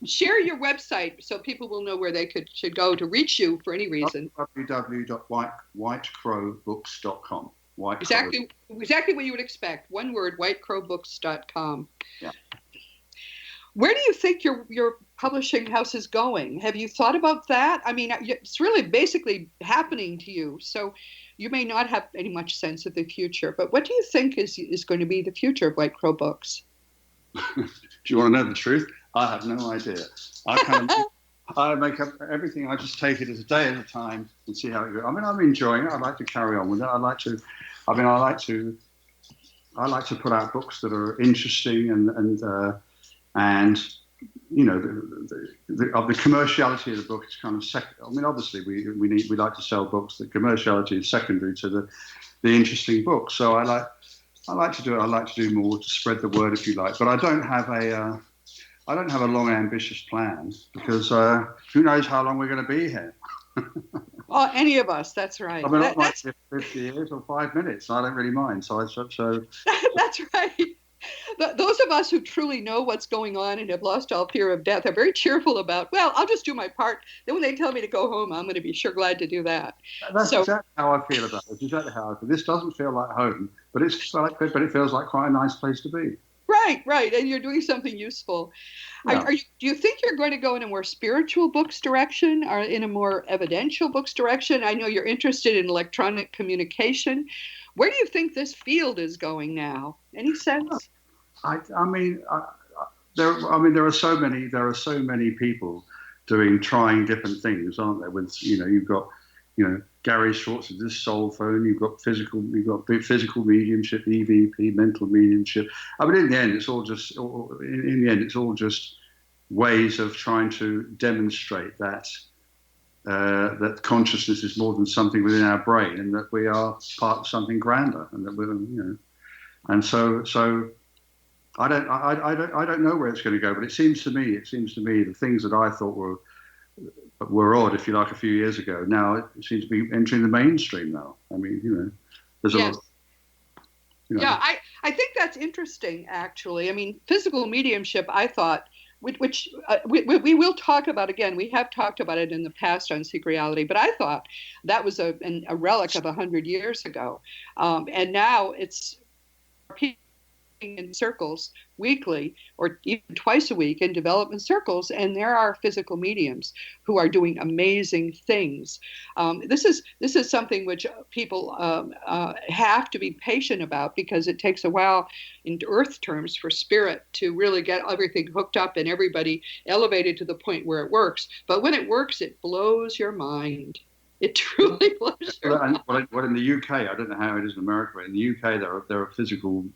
share your website so people will know where they should go to reach you for any reason. www.whitecrowbooks.com. Exactly what you would expect. One word, whitecrowbooks.com. Yeah. Where do you think your publishing house is going? Have you thought about that? I mean, it's really basically happening to you, so you may not have any much sense of the future. But what do you think is going to be the future of White Crow Books? Do you want to know the truth? I have no idea. I make up everything. I just take it as a day at a time and see how it goes. I mean, I'm enjoying it. I like to carry on with it. I like to put out books that are interesting and you know, the commerciality of the book is kind of I mean, obviously we like to sell books. The commerciality is secondary to the interesting book. So I like to do it. I like to do more to spread the word, if you like. But I don't have a long, ambitious plan because who knows how long we're going to be here. Well, any of us, that's right. I mean, I might be 50 years or 5 minutes. I don't really mind. So That's right. Those of us who truly know what's going on and have lost all fear of death are very cheerful about, well, I'll just do my part. Then when they tell me to go home, I'm going to be sure glad to do that. That's exactly how I feel about it. It's exactly how I feel. This doesn't feel like home, but it feels like quite a nice place to be. Right. And you're doing something useful. Yeah. Do you think you're going to go in a more spiritual books direction or in a more evidential books direction? I know you're interested in electronic communication. Where do you think this field is going now? Any sense? I mean, there are so many people trying different things, aren't there? With you've got Gary Schwartz with this soul phone. You've got physical mediumship, EVP, mental mediumship. I mean, in the end, it's all just ways of trying to demonstrate that that consciousness is more than something within our brain, and that we are part of something grander, and that we're and so. I don't know where it's going to go, but it seems to me the things that I thought were odd, if you like, a few years ago, now it seems to be entering the mainstream now. I mean, there's a lot. Yeah, I think that's interesting, actually. I mean, physical mediumship, I thought, which we will talk about again. We have talked about it in the past on Seek Reality, but I thought that was a relic of 100 years ago, and now it's in circles weekly or even twice a week in development circles, and there are physical mediums who are doing amazing things. This is something which people have to be patient about, because it takes a while in earth terms for spirit to really get everything hooked up and everybody elevated to the point where it works. But when it works, it blows your mind. It truly blows your mind. Well, in the UK, I don't know how it is in America, but in the UK, there are physical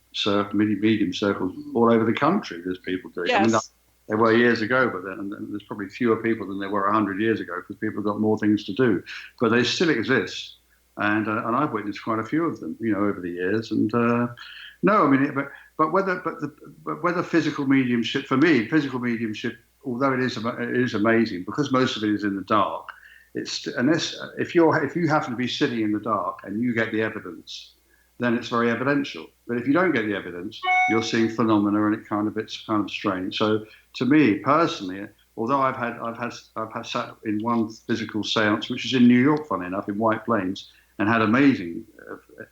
medium circles all over the country. There's people doing. Yes. I mean, there were years ago, but there's probably fewer people than there were 100 years ago, because people got more things to do. But they still exist, and I've witnessed quite a few of them, over the years. And no, I mean, but whether physical mediumship, for me, although it is amazing, because most of it is in the dark. If you happen to be sitting in the dark and you get the evidence, then it's very evidential. But if you don't get the evidence, you're seeing phenomena, and it's kind of strange. So to me personally, although I've sat in one physical séance, which is in New York, funny enough, in White Plains, and had amazing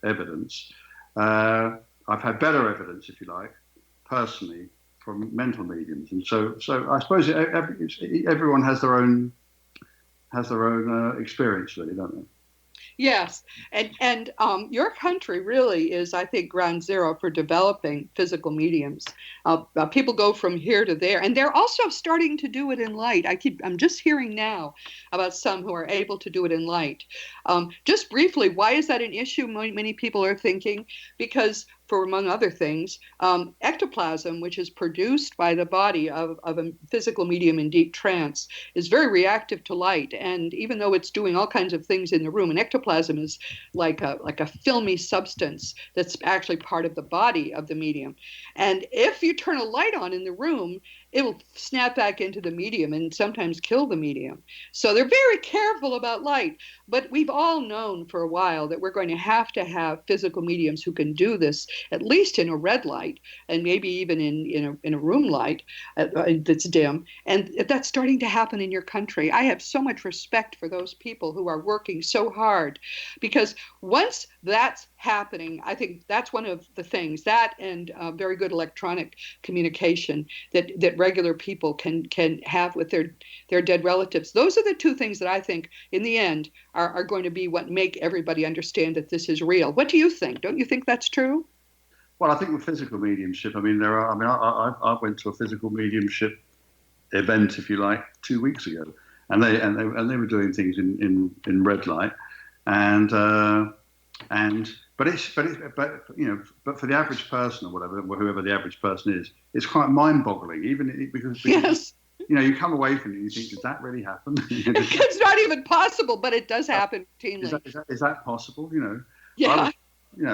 evidence, I've had better evidence, if you like, personally, from mental mediums. And so I suppose everyone has their own experience, really, don't they? Yes, and your country really is, I think, ground zero for developing physical mediums. People go from here to there, and they're also starting to do it in light. I'm just hearing now about some who are able to do it in light. Just briefly, why is that an issue? Many people are thinking because, for among other things, ectoplasm, which is produced by the body of a physical medium in deep trance, is very reactive to light. And even though it's doing all kinds of things in the room, and ectoplasm is like a filmy substance that's actually part of the body of the medium. And if you turn a light on in the room, it will snap back into the medium and sometimes kill the medium. So they're very careful about light. But we've all known for a while that we're going to have physical mediums who can do this, at least in a red light, and maybe even in a room light that's dim. And that's starting to happen in your country. I have so much respect for those people who are working so hard, because once that's happening, I think that's one of the things, that and very good electronic communication that regular people can have with their dead relatives. Those are the two things that I think in the end are going to be what make everybody understand that this is real. What do you think? Don't you think that's true? Well, I think with physical mediumship, I went to a physical mediumship event, if you like, 2 weeks ago, and they were doing things in red light, and but for the average person or whatever, whoever the average person is, it's quite mind-boggling, because Yes. you come away from it and you think, did that really happen? It's not even possible, but it does happen routinely. Is that possible? Yeah.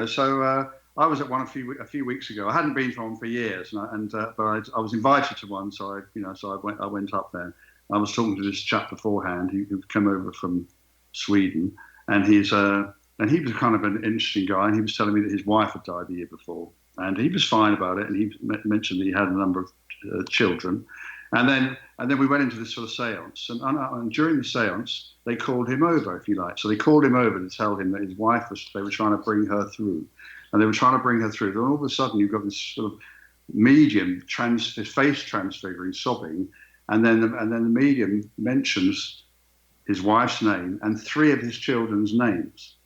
So I was at one a few weeks ago. I hadn't been to one for years, but I was invited to one, so I went up there. I was talking to this chap beforehand who'd come over from Sweden, and he was kind of an interesting guy, and he was telling me that his wife had died the year before, and he was fine about it, and he mentioned that he had a number of children, and then we went into this sort of seance, and during the seance they called him over, if you like. So they called him over to tell him that his wife they were trying to bring her through, and then all of a sudden you've got this sort of medium his face transfiguring, sobbing, and then the medium mentions his wife's name and 3 of his children's names.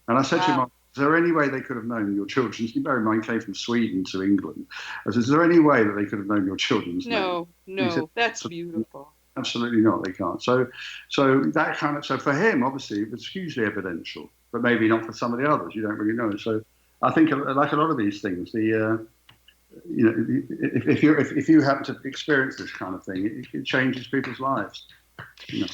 And I said to him, is there any way they could have known your children's? You bear in mind, came from Sweden to England. I said, is there any way that they could have known your children's name? No, said, that's beautiful. Absolutely not, they can't. So for him, obviously, it was hugely evidential, but maybe not for some of the others. You don't really know. So I think, like a lot of these things, if you happen to experience this kind of thing, it changes people's lives.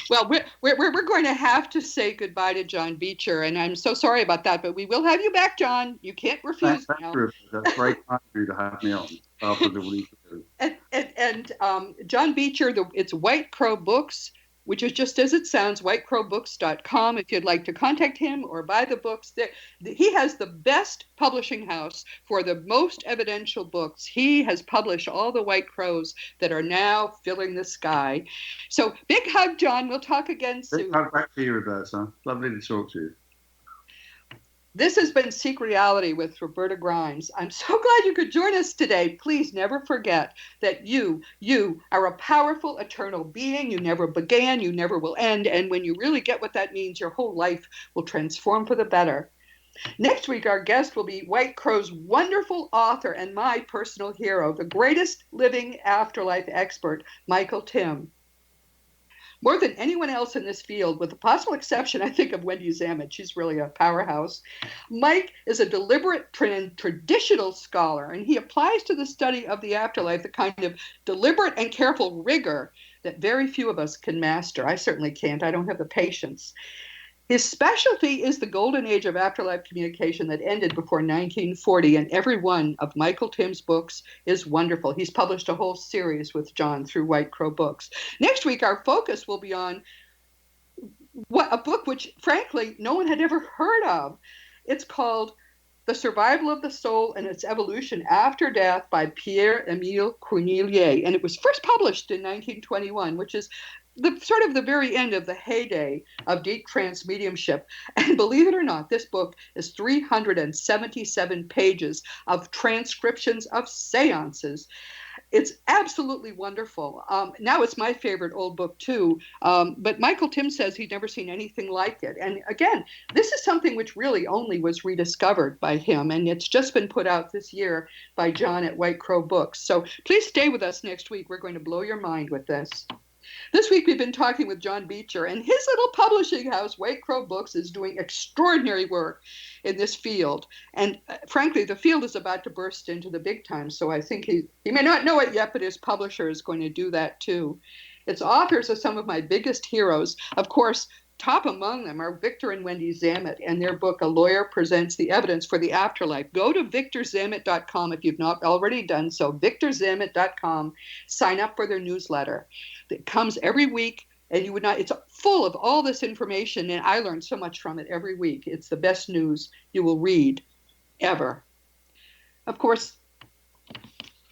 Well, we're going to have to say goodbye to John Beecher, and I'm so sorry about that, but we will have you back, John. You can't refuse now. That's very kind of you to have me on after the week. And John Beecher, it's White Crow Books, which is just as it sounds, whitecrowbooks.com, if you'd like to contact him or buy the books. He has the best publishing house for the most evidential books. He has published all the White Crows that are now filling the sky. So big hug, John. We'll talk again soon. Big hug back to you, Roberta. Lovely to talk to you. This has been Seek Reality with Roberta Grimes. I'm so glad you could join us today. Please never forget that you are a powerful, eternal being. You never began, you never will end. And when you really get what that means, your whole life will transform for the better. Next week, our guest will be White Crow's wonderful author and my personal hero, the greatest living afterlife expert, Michael Tim. More than anyone else in this field, with the possible exception, I think, of Wendy Zamet, she's really a powerhouse, Mike is a deliberate traditional scholar, and he applies to the study of the afterlife the kind of deliberate and careful rigor that very few of us can master. I certainly can't. I don't have the patience. His specialty is the golden age of afterlife communication that ended before 1940, and every one of Michael Tim's books is wonderful. He's published a whole series with John through White Crow Books. Next week, our focus will be on a book which, frankly, no one had ever heard of. It's called The Survival of the Soul and Its Evolution After Death by Pierre-Emile Cornelier, and it was first published in 1921, which is the very end of the heyday of deep trance mediumship. And believe it or not, this book is 377 pages of transcriptions of seances. It's absolutely wonderful. Now it's my favorite old book too, but Michael Tim says he'd never seen anything like it. And again, this is something which really only was rediscovered by him, and it's just been put out this year by John at White Crow Books. So please stay with us next week. We're going to blow your mind with this. This week we've been talking with John Beecher, and his little publishing house, White Crow Books, is doing extraordinary work in this field. And frankly, the field is about to burst into the big time, so I think he may not know it yet, but his publisher is going to do that too. Its authors are some of my biggest heroes. Of course, top among them are Victor and Wendy Zamet and their book, A Lawyer Presents the Evidence for the Afterlife. Go to victorzamet.com if you've not already done so. victorzamet.com. Sign up for their newsletter. It comes every week, and it's full of all this information, and I learn so much from it every week. It's the best news you will read ever. Of course,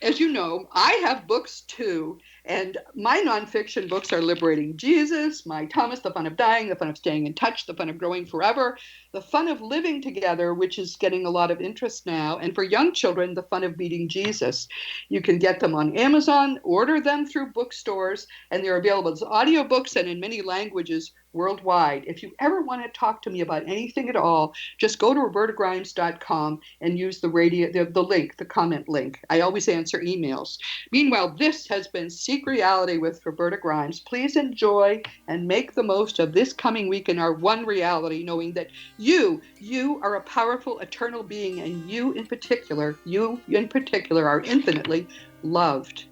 as you know, I have books too, and my nonfiction books are Liberating Jesus, My Thomas, The Fun of Dying, The Fun of Staying in Touch, The Fun of Growing Forever, The Fun of Living Together, which is getting a lot of interest now, and for young children, The Fun of Meeting Jesus. You can get them on Amazon, order them through bookstores, and they're available as audiobooks and in many languages worldwide. If you ever want to talk to me about anything at all, just go to robertagrimes.com and use the link, the comment link. I always answer emails. Meanwhile, this has been Seek Reality with Roberta Grimes. Please enjoy and make the most of this coming week in our one reality, knowing that you are a powerful, eternal being, and you in particular are infinitely loved.